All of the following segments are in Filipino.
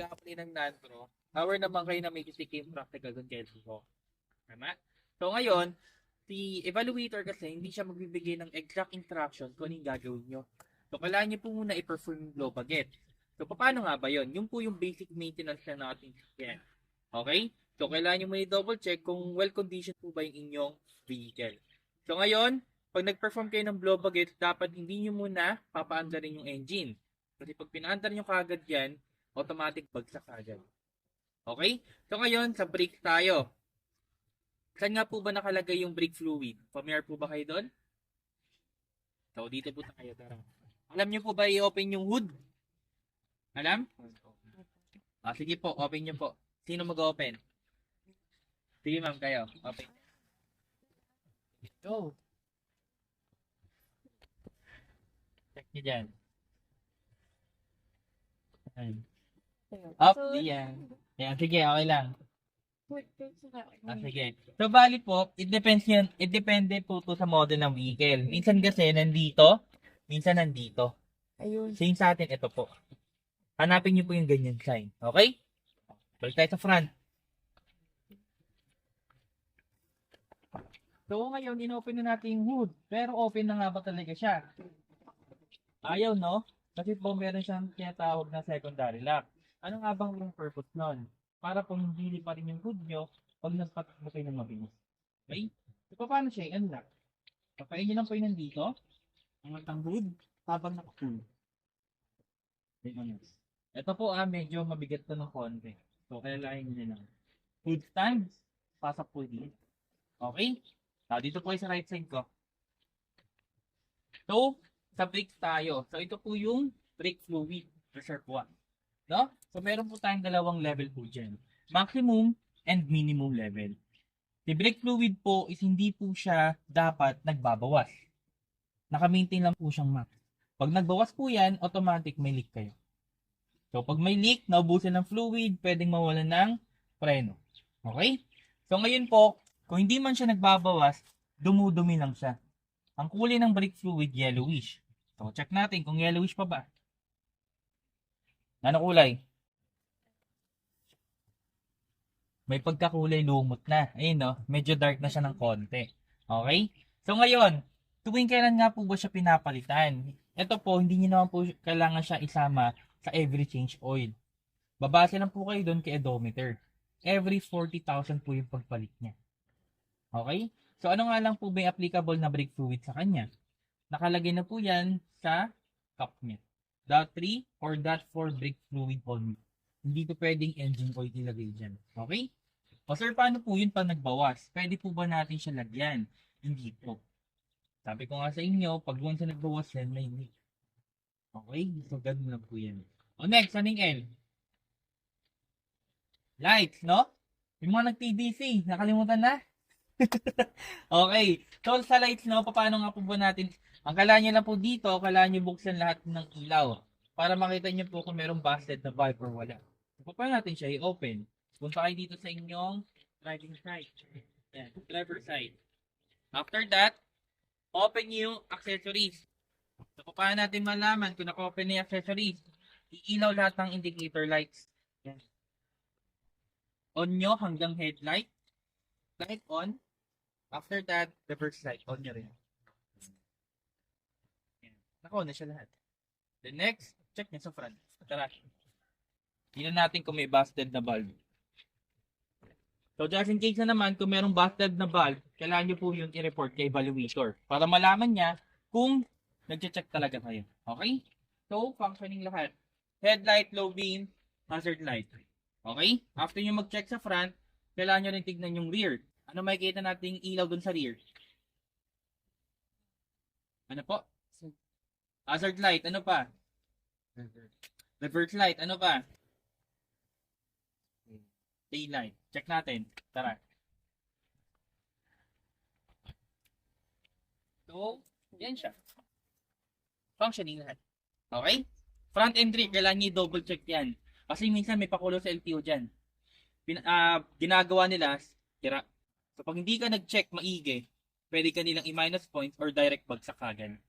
mag-apply ng non-pro, aware naman kayo na may CCK practical dun kay ko. Tama? So ngayon, si evaluator kasi hindi siya magbibigay ng exact instruction kung ano yung gagawin nyo. So kailangan nyo po muna i-perform yung blow baget. So paano nga ba yun? Yung po yung basic maintenance na natin yan. Okay? So kailangan nyo muna i-double check kung well-conditioned po ba yung inyong vehicle. So ngayon, pag nag-perform kayo ng blow baget, dapat hindi nyo muna papaandarin yung engine. Kasi pag pinaandar nyo kagad yan, automatic bagsak kagad. Okay? So ngayon, sa brakes tayo. Saan nga po ba nakalagay yung brake fluid? Familiar po ba kayo doon? So, dito po tayo. Tara. Alam nyo po ba i-open yung hood? Alam? Sige po, open nyo po. Sino mag-open? Sige ma'am, kayo. Open. Go. Check nyo dyan. Up, yan. Yan, sige, okay lang. Sige. So, bali po, it depende po to sa model ng vehicle. Minsan kasi nandito, minsan nandito. Ayun. Same sa atin, ito po. Hanapin niyo po yung ganyan sign. Okay? Balik tayo sa front. So, ngayon, in-open na natin yung hood. Pero open na nga ba talaga siya? Ayaw, no? Kasi po meron siyang tinatawag na secondary lock. Ano nga bang yung purpose nun? Para po hindi pa rin yung hood nyo pag nagpatakbo kayo ng mabilis. Okay? So, paano siya i-unlock? Papain nyo lang po yun nandito. Ang matang hood habang nakapull. Ito po medyo mabigat to ng konti. So, kailangan nyo lang. Hood stand. Pasok po dito. Okay? Dito po kayo sa right side ko. So, sa brakes tayo. So, ito po yung brake fluid reserve 1. No? So, meron po tayong dalawang level po dyan. Maximum and minimum level. Si brake fluid po is hindi po siya dapat nagbabawas. Naka-maintain lang po siyang max. Pag nagbawas po yan, automatic may leak kayo. So, pag may leak, naubusan ng fluid, pwedeng mawalan ng preno. Okay? So, ngayon po, kung hindi man siya nagbabawas, dumudumi lang siya. Ang kulay ng brake fluid, yellowish. So, check natin kung yellowish pa ba. Ano kulay? May pagkakulay lumot na. Ayun, no? Medyo dark na siya ng konti. Okay? So, ngayon, tuwing kailan nga po ba siya pinapalitan? Ito po, hindi nyo naman po kailangan siya isama sa every change oil. Babase lang po kayo doon kay odometer. Every 40,000 po yung pagpalit niya. Okay? So, ano nga lang po ba yung applicable na brake fluid sa kanya? Nakalagay na po yan sa cup niya. .3 or .4 brake fluid only. Hindi ko pwedeng engine oil ilagay dyan. Okay? O sir, paano po yun pag nagbawas? Pwede po ba natin siya lagyan? Hindi po. Sabi ko nga sa inyo, pag once na nagbawas yan, may leak. Okay? So, ganun lang po yan. O next, anong L? Lights, no? Yung mga nag-TDC, nakalimutan na? Okay. So, sa lights, no, paano nga po ba natin? Ang kailangan nyo lang po dito, kailangan nyo buksan lahat ng ilaw para makita nyo po kung merong busted na valve or wala. So, paano natin siya i-open? Punta kayo dito sa inyong driving side. Yan, driver side. After that, open nyo yung accessories. So, paano natin malaman kung naka-open na yung accessories? Iilaw lahat ng indicator lights. Yan. On nyo hanggang headlight. Light on. After that, reverse light. On nyo rin. Naka-on na siya lahat. The next, check nyo sa front. Tara. Tingnan natin kung may busted na valve. So, just in case na naman, kung merong busted na valve, kailangan nyo po yung i-report kay evaluator para malaman niya kung nag-check talaga kayo. Okay? So, functioning lahat. Headlight, low beam, hazard light. Okay? After nyo mag-check sa front, kailangan nyo rin tignan yung rear. Ano makikita natin ilaw dun sa rear? Ano po? Hazard light, ano pa? Reverse light, ano pa? Daylight. Check natin. Tara. So, yan siya. Functioning lahat. Okay? Front and rear, kailangan nyo double check yan. Kasi minsan may pakulo sa LTO dyan. Ginagawa nila, tira. So, pag hindi ka nag-check maigi, pwede ka nilang i-minus points or direct bagsak agad.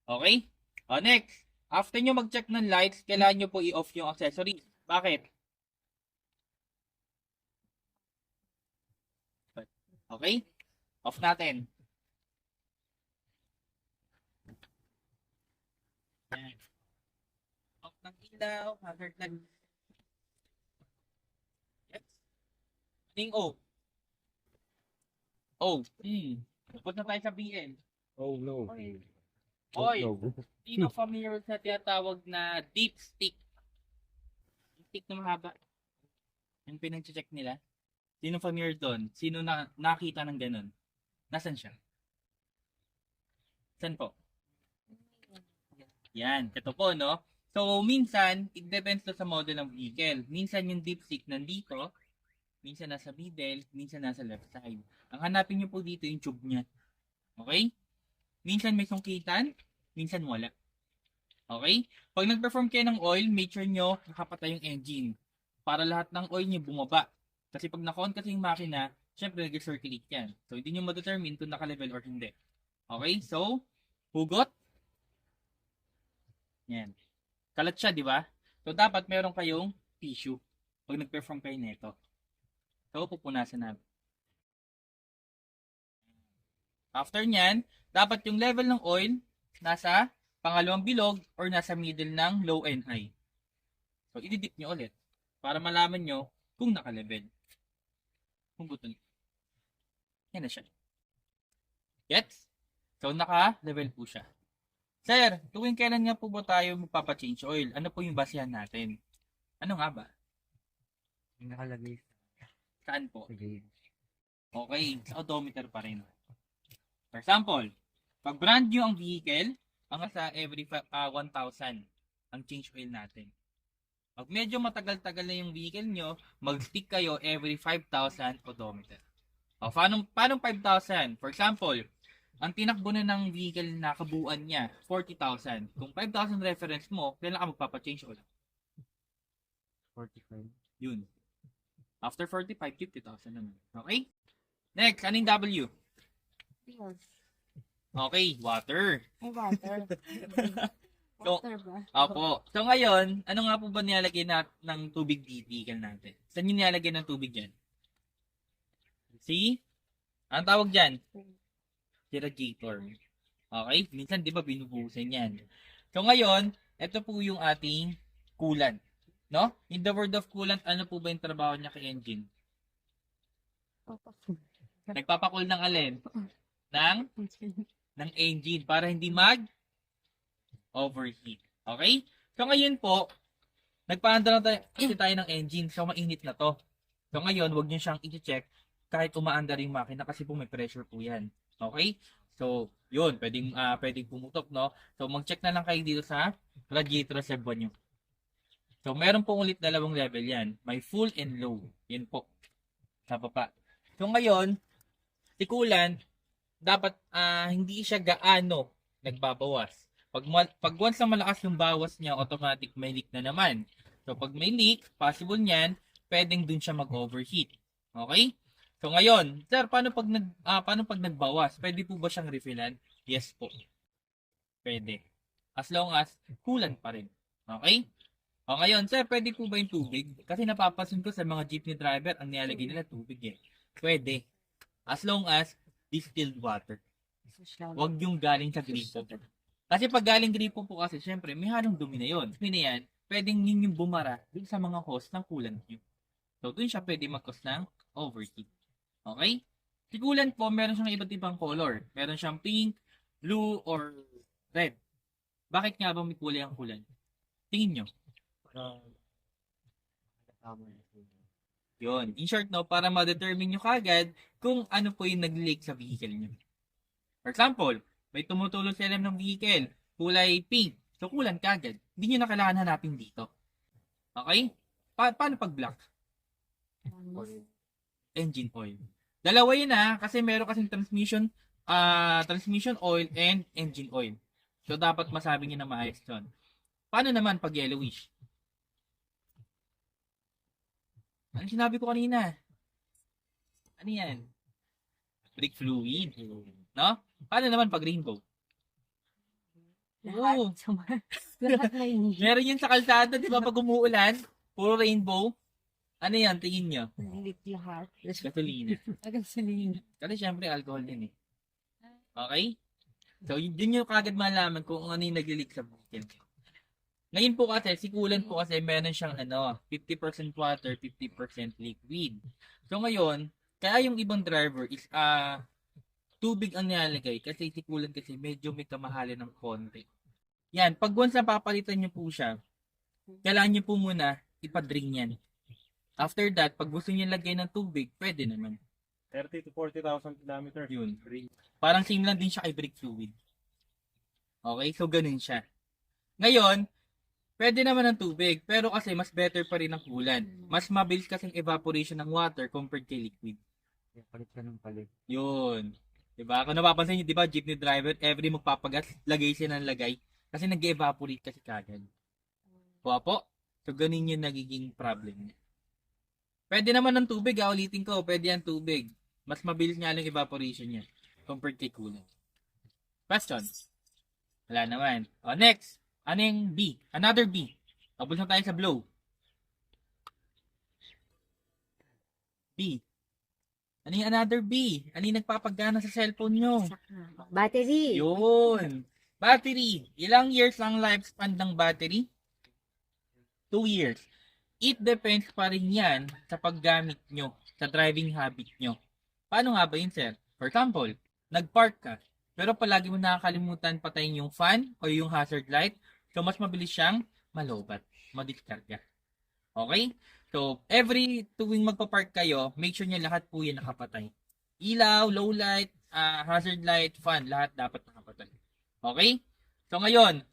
Okay? Next, after nyo mag-check ng lights, kailangan nyo po i-off yung accessories. Bakit? Okay? Off natin. Yan. Off ng ilaw. Hazard light. Yes. Ting O. O. Punta tayo sa BL. Oh no. Oy, No. sino familiar sa tinatawag na deep stick? Yung stick na mahaba. Yung pinag-check nila. Sino familiar doon? Sino na nakita ng ganun? Nasaan siya? Saan po? Yan, ito po, no? So, minsan, it depends to sa model ng vehicle. Minsan yung deep stick nandito, minsan nasa middle, minsan nasa left side. Ang hanapin nyo po dito yung tube niya. Okay? Minsan may sungkitan, minsan wala. Okay? Pag nag-perform kayo ng oil, make sure nyo nakapatay yung engine. Para lahat ng oil nyo bumaba. Kasi pag naka-on kasi yung makina, syempre nag-circulate yan. So, hindi nyo ma-determine kung naka-level or hindi. Okay? So, hugot. Yan. Kalat siya, di ba? So, dapat meron kayong tissue pag nag-perform kayo nito. So, pupunasan namin. After nyan, dapat yung level ng oil nasa pangalawang bilog or nasa middle ng low and high. So, ididip nyo ulit para malaman nyo kung naka-level. Kung gusto nyo. Yan na siya. Gets? So, naka-level po siya. Sir, tuwing kailan nga po ba tayo magpapa-change oil? Ano po yung basihan natin? Ano nga ba? Yung nakalagay Saan po? sa gauge. Okay, sa odometer pa rin. For example, pag brand new ang vehicle, ang sa every 1,000 ang change oil natin. Pag medyo matagal-tagal na yung vehicle nyo, mag-stick kayo every 5,000 odometer. O, paano 5,000? For example, ang tinakbo na ng vehicle na kabuuan niya, 40,000. Kung 5,000 reference mo, kailan ka magpapa-change oil? 45. Yun. After 45, 50,000 naman. Okay? Next, anong W? Pills. Okay, water. Ay, water. So, Water ba? Opo. So ngayon, ano nga po ba nilalagay ng tubig vehicle natin? Saan yung nilalagay ng tubig dyan? See? Anong tawag dyan? Radiator. Okay? Minsan, di ba, binubuhusan yan. So ngayon, ito po yung ating coolant. No? In the word of coolant, ano po ba yung trabaho niya kay engine? Nagpapakul ng alin? Ng engine para hindi overheat. Okay? So ngayon po, nagpaanda na tayo ng engine. So mainit na to. So ngayon, wag niyo siyang i-check kahit umaandar yung makina kasi po may pressure po yan. Okay? So, yun, pwedeng pumutok, no? So mag-check na lang kayo dito sa radiator reservoir nyo. So meron pong ulit dalawang level yan. May full and low. Yan po. Sa baba. So ngayon, si coolant, dapat hindi siya gaano nagbabawas. Pag once na malakas yung bawas niya, automatic may leak na naman. So, pag may leak, possible niyan, pwedeng dun siya mag-overheat. Okay? So, ngayon, sir, paano pag nagbawas? Pwede po ba siyang refillan? Yes po. Pwede. As long as coolant pa rin. Okay? O ngayon, sir, pwede po ba yung tubig? Kasi napapansin ko sa mga jeepney driver, ang nilalagay nila tubig eh. Pwede. As long as distilled water. Huwag yung galing sa gripo. Kasi pag galing gripo po kasi, syempre, may halong dumi na yun. Dumi na yan, pwedeng yun yung bumara dun sa mga host ng coolant nyo. So, dun siya pwede mag-cause ng overheat. Okay? Si coolant po, meron siyang iba't ibang color. Meron siyang pink, blue, or red. Bakit nga ba may kulay ang coolant? Tingin nyo. Yun. In short, no, para ma-determine nyo kagad kung ano po yung nag-leak sa vehicle nyo. For example, may tumutulong sa ilalim ng vehicle, kulay pink. So, coolant kagad. Hindi nyo na kailangan hanapin dito. Okay? Paano pag black? Engine oil. Dalawa yun kasi meron kasing transmission oil and engine oil. So, dapat masabi nyo na maayos yun. Paano naman pag yellowish? Ano sinabi ko kanina? Ano yan? Brake fluid. No? Paano naman pag rainbow? Oo. Lahat na yun. Meron yun sa kalsada, di ba? Pag umuulan, puro rainbow. Ano yan, tingin nyo? Lit lahat. Gasolina. Gasolina. Kasi syempre, alcohol din eh. Okay? So, yun yung kagad malaman kung ano yung nag-leak sa vehicle. Ngayon po kasi, si coolant po kasi meron siyang 50% water, 50% liquid. So ngayon, kaya yung ibang driver is tubig ang nilalagay kasi si coolant kasi medyo may kamahalin ng konti. Yan, pag once na papalitan nyo po siya, kailangan nyo po muna ipa-drain yan. After that, pag gusto nyo lagay ng tubig, pwede naman. 30 to 40,000 kilometers. Yun. Parang same lang din siya kay brake fluid. Okay, so ganun siya. Ngayon, pwede naman ng tubig, pero kasi mas better pa rin ang coolant. Mas mabilis kasing evaporation ng water compared kay liquid. Palit ka ng palit. Yun. Diba? Kung napapansin nyo, diba, jeepney driver, every magpapagas, lagay siya ng lagay. Kasi nag-evaporate kasi kagad. Po. So, ganun yung nagiging problem niya. Pwede naman ng tubig, ulitin ko, pwede yan tubig. Mas mabilis nga lang evaporation niya compared kay coolant. Question? Wala naman. O, next. Ano yung B? Another B. Tapos na tayo sa blow. B. Ano yung another B? Ano yung nagpapagana sa cellphone nyo? Battery. Yun. Battery. Ilang years lang lifespan ng battery? 2 years. It depends pa rin yan sa paggamit nyo, sa driving habit nyo. Paano nga ba yun, sir? For example, nag-park ka, pero palagi mo nakakalimutan patayin yung fan o yung hazard light, so mas mabilis siyang malobat, madiskarga. Okay? So, every tuwing magpa-park kayo, make sure niya lahat po yan nakapatay. Ilaw, low light, hazard light, fan, lahat dapat nakapatay. Okay? So, ngayon,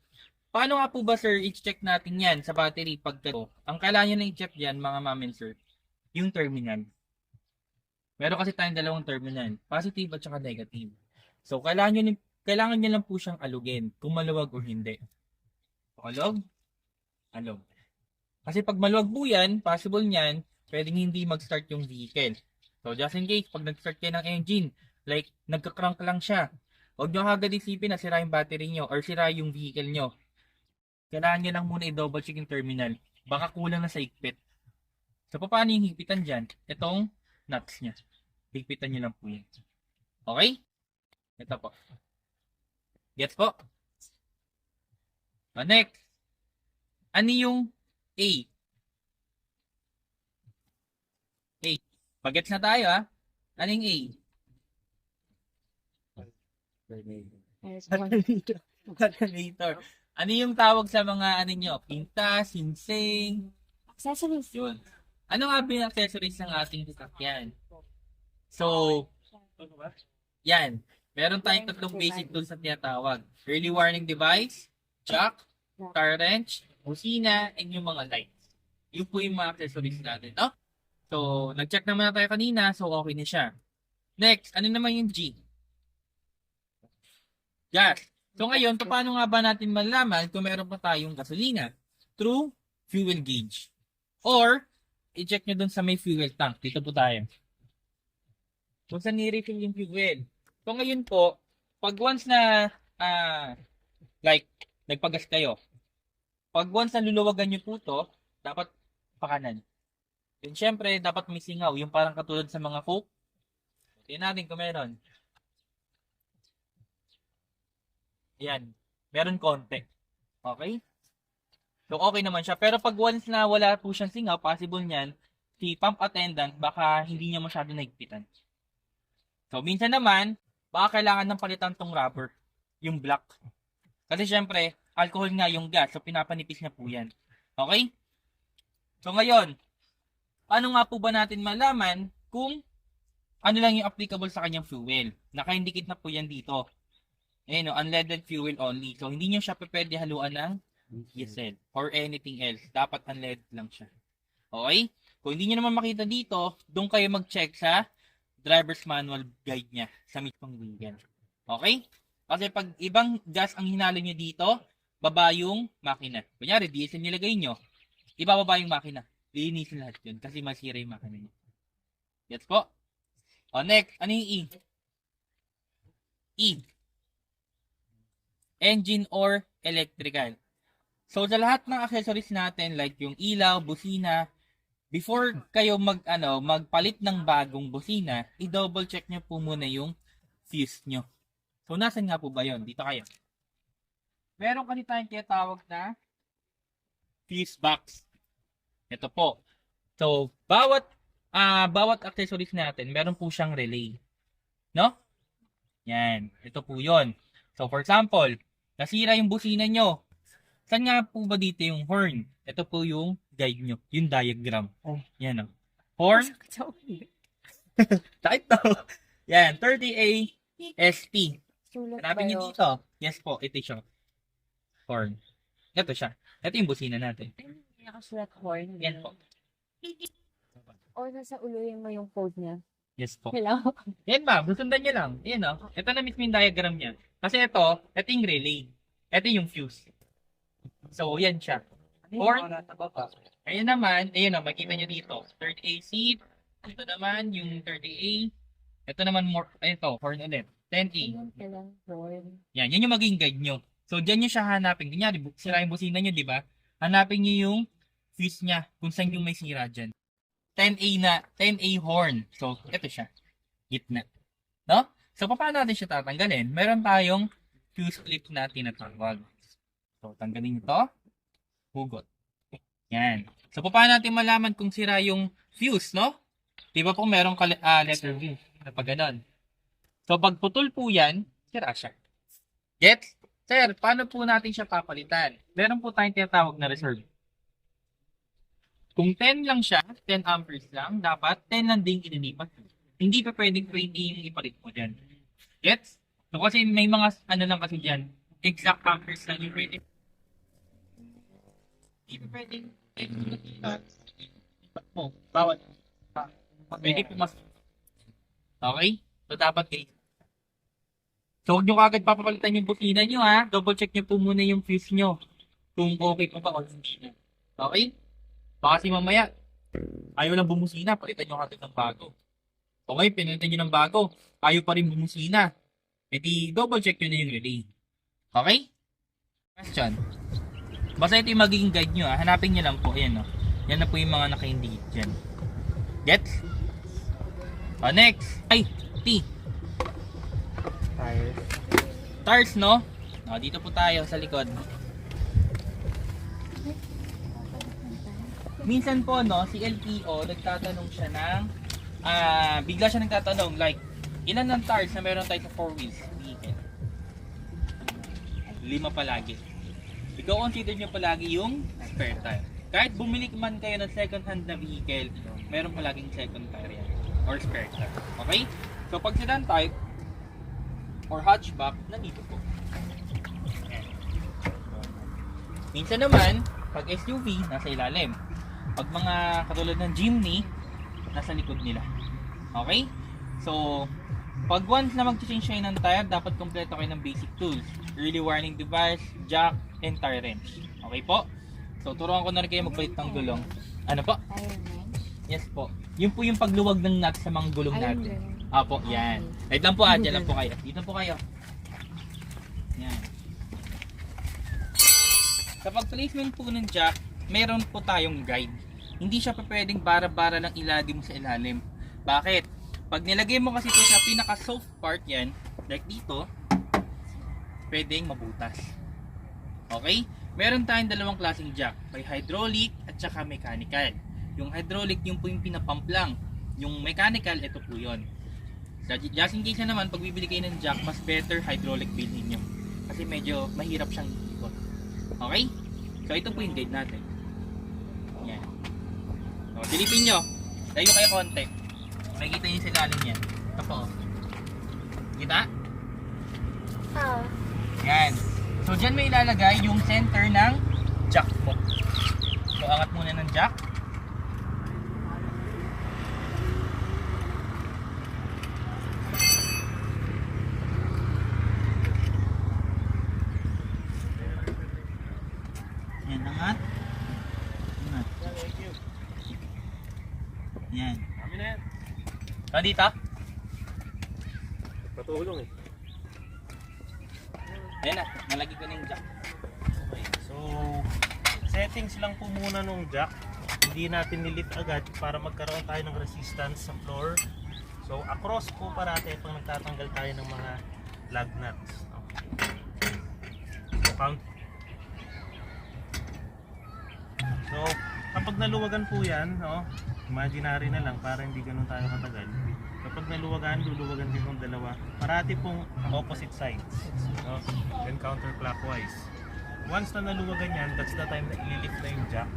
paano nga po ba, sir, i-check natin yan sa battery pagka ang kailangan nyo na i-check yan, mga ma'am and sir, yung terminal. Meron kasi tayong dalawang terminal, positive at saka negative. So, kailangan nyo lang po siyang alugin, kung maluwag o hindi. Alog? Alog. Kasi pag maluwag po yan, possible niyan, pwedeng hindi mag-start yung vehicle. So, just in case, pag nag-start kayo ng engine, like, nagka-crank lang siya, huwag nyo agad isipin na sira yung battery nyo or sira yung vehicle nyo. Kailangan nyo lang muna i-double check yung terminal. Baka kulang na sa higpit. So, paano yung higpitan dyan? Itong nuts niya. Higpitan nyo lang po yan. Okay? Ito po. Gets po? Next. Ano yung A? A. Pag-gets na tayo, ha? Ano yung A? Alternator. Ano yung tawag sa mga ano nyo? Pinta, singsing. Accessories. Yun. Ano nga ba yung accessories ng ating sasakyan? So, yan. Meron tayong tatlong basic tools na tinatawag. Early warning device, jack, car wrench, busina, and yung mga lights. Yun po yung mga accessories natin, no? So, nag-check naman na tayo kanina, so okay na siya. Next, ano naman yung G? Gas. So ngayon, paano nga ba natin malaman kung meron pa tayong gasolina? Through fuel gauge. Or, i-check nyo dun sa may fuel tank. Dito po tayo. Kung saan ni-refill yung fuel. So ngayon po, pag once na, nagpagas kayo, pag once na luluwagan nyo po to, dapat pakanan. Then syempre, dapat may singaw. Yung parang katulad sa mga Coke. Tingnan natin kung meron. Ayan. Meron konti. Okay? So, okay naman siya. Pero pag once na wala po siyang singaw, possible niyan, si pump attendant, baka hindi niya masyado naigpitan. So, minsan naman, baka kailangan ng palitan tong rubber. Yung black. Kasi syempre, alcohol nga yung gas. So, pinapanipis niya po yan. Okay? So, ngayon, paano nga po ba natin malaman kung ano lang yung applicable sa kanyang fuel? Naka-indicate na po yan dito. Ayan, unleaded fuel only. So, hindi nyo siya pwede haluan ng diesel or anything else. Dapat unleaded lang siya. Okay? Kung hindi nyo naman makita dito, doon kayo mag-check sa driver's manual guide niya sa mismong vehicle. Okay? Kasi pag ibang gas ang hinalo nyo dito, baba yung makina. Kunyari, diesel nilagay nyo, ibababa yung makina. Linisin lahat yun kasi masira yung makina nyo. Gets po? O, next. Ano yung E? E. Engine or electrical. So, sa lahat ng accessories natin, like yung ilaw, busina, before kayo magpalit ng bagong busina, i-double check nyo po muna yung fuse nyo. So, nasan nga po ba yun? Dito kayo. Meron kasi tayong tinatawag na fuse box. Ito po. So, bawat accessories natin, meron po siyang relay. No? Yan. Ito po yun. So, for example, nasira yung busina nyo. Saan nga po ba dito yung horn? Ito po yung guide nyo. Yung diagram. Oh. Yan o. Horn. Type to. Yan. 30A ST. Sulat ba Hanapin nyo yun? dito. Yes po. Ito siya. Horn. Ito siya. Ito yung busina natin. Nakasulat horn. Yan po. O nasa uluhin mo yung code niya. Yes po. Hello? Yan ba? Sundan nyo lang. Yan o. Ito na mismo yung diagram niya. Kasi ito yung relay. Ito yung fuse. So, yan siya. Horn. Ayan naman, ayun o, makita nyo dito. 30AC. Ito naman, yung 30A. Ito naman, ito, horn ulit. 10A. Ayun ka lang, horn. Yan yung maging guide nyo. So, dyan nyo siya hanapin. Kunyari, sira yung busina nyo, di ba? Hanapin nyo yung fuse niya, kung saan yung may sira dyan. 10A horn. So, ito siya. Gitna. No? So, paano natin siya tatanggalin? Meron tayong fuse clip na tinatawag. So, tanggalin ito. Hugot. Yan. So, paano natin malaman kung sira yung fuse, no? Di ba po merong letter V? Kapag ganon. So, pag putol po yan, sira siya. Gets? Sir, paano po natin siya papalitan? Meron po tayong tinatawag na reserve. Kung 10 lang siya, 10 amperes lang, dapat 10 lang din inilipat. Hindi pa pwedeng 20 yung ipalit mo dyan. Gets? So, kasi may mga lang kasi dyan, exact amperes lang yung pwede. Hindi pa pwedeng bawat pwede pumasok. Okay? So, dapat kayo. So, huwag nyo kagad papapalitan yung busina nyo, ha? Double check nyo po muna yung fuse nyo. Kung okay pa ba o hindi na. Okay? Baka kasi mamaya, ayaw lang bumusina, palitan nyo kagad ng bago. Okay, pinalitan nyo ng bago, ayaw pa rin bumusina. E di, double check nyo na yung relay. Okay? Question. Basta ito yung magiging guide nyo, ha? Hanapin nyo lang po. Ayan, no? Yan na po yung mga naka-indicate dyan. Gets? O, next. Ay, T. Tires. Tires, no? O, dito po tayo sa likod. Minsan po, no, si LTO, nagtatanong siya ng, bigla siya nagtatanong, like, ilan ng tires na meron tayo sa 4 wheels vehicle? 5 palagi. I-consider nyo palagi yung spare tire. Kahit bumili man kayo ng second hand na vehicle, meron palaging second tire yan. Or spare tire. Okay? So, pag sedan type, or hatchback, nandito po. Ayan. Minsan naman, pag SUV, nasa ilalim. Pag mga katulad ng Jimny, nasa likod nila. Okay? So, pag once na mag-change kayo ng tire, dapat kompleto kayo ng basic tools. Early warning device, jack, and tire wrench. Okay po? So, turuan ko na rin kayo magpalit ng gulong. Ano po? Ayun na. Yes po. Yun po yung pagluwag ng nuts sa mga gulong Ayun natin. na. Apo, yan. Wait lang po, dyan lang po kayo. Dito po kayo. Yan. Sa pag-placement po ng jack, meron po tayong guide. Hindi siya pa pwedeng bara-bara lang ilagay mo sa ilalim. Bakit? Pag nilagay mo kasi ito sa pinaka-soft part yan, like dito, pwedeng mabutas. Okay? Meron tayong dalawang klaseng jack. May hydraulic at saka mechanical. Yung hydraulic, yung po yung pinapump lang. Yung mechanical, ito po yun. Just in case na naman, pag bibili kayo ng jack, mas better hydraulic bilhin nyo. Kasi medyo mahirap siyang ikot. Okay? So, ito po yung guide natin. Yan. So, silipin nyo. Layo kayo konti. Makikita nyo sa ilalim yan. Ito po. Kita? Ah. Yan. So, dyan may ilalagay yung center ng jack po. So, angat muna ng jack. Yan, angat. Angat. Yan. Kami na yan. So, dito. Patulong eh. Ayan na, nalagay ko na yung jack. Okay. So, settings lang po muna nung jack. hindi natin nilift agad para magkaroon tayo ng resistance sa floor. So across po parate pag nagtatanggal tayo ng mga lug nuts. No? So, so kapag naluwagan po yan, no? Imaginary na lang para hindi ganun tayo katagal. Kapag naluwagan, luluwagan din yung dalawa. Parati pong opposite sides. No? Then counterclockwise. Once na naluwagan yan, that's the time na ililift na yung jack.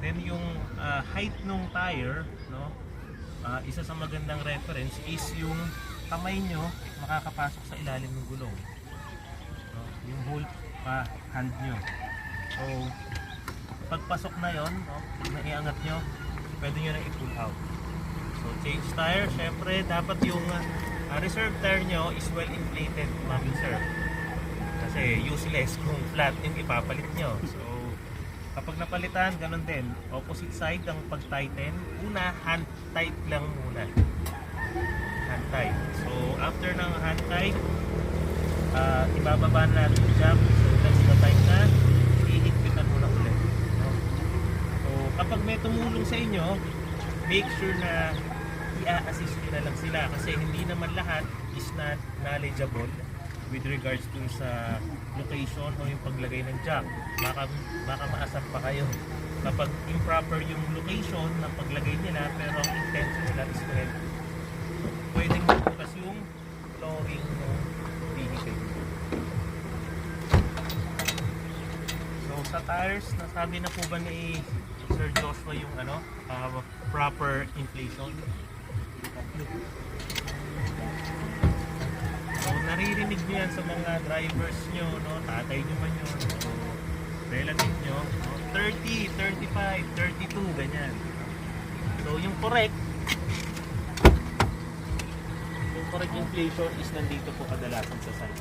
Then yung height ng tire, no? Isa sa magandang reference is yung kamay nyo makakapasok sa ilalim ng gulong. No? Yung whole hand nyo. So, pagpasok na yon, no? Pag naiangat nyo, pwede nyo na i-pull out. So, change tire, syempre dapat yung reserve tire nyo is well inflated, ma'am sir. Kasi useless kung flat yung ipapalit nyo. So, kapag napalitan, ganun din. Opposite side ang pag-tighten. Una, hand tight lang muna. Hand tight. So, after ng hand tight, ibababa na natin yung jack. So, that's the time na ihigpitan muna ulit. No? So, kapag may tumulong sa inyo, make sure na i-assist nyo na lang sila. Kasi hindi naman lahat is not knowledgeable with regards to sa location o yung paglagay ng jack. Baka maasar pa kayo kapag improper yung location ng paglagay nila pero ang intention nila is correct. Pwedeng bukas yung flooring ng vehicle. So sa tires, nasabi na po ba ni Sir Joshua yung proper inflation? So, naririnig nyo yan sa mga drivers nyo, no? Tatay nyo man yun, o relative nyo, no? 30, 35, 32, ganyan. So, yung correct inflation is nandito po kadalasan sa side.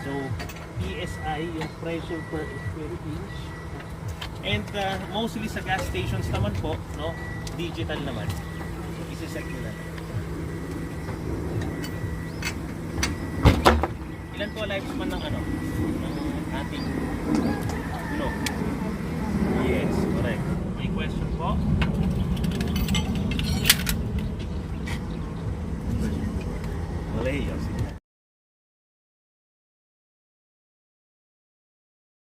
So, PSI, yung pressure per square inch. And mostly sa gas stations naman po, no? Digital naman. So, isi-set nyo na. Ilan po lifespan ng ng ating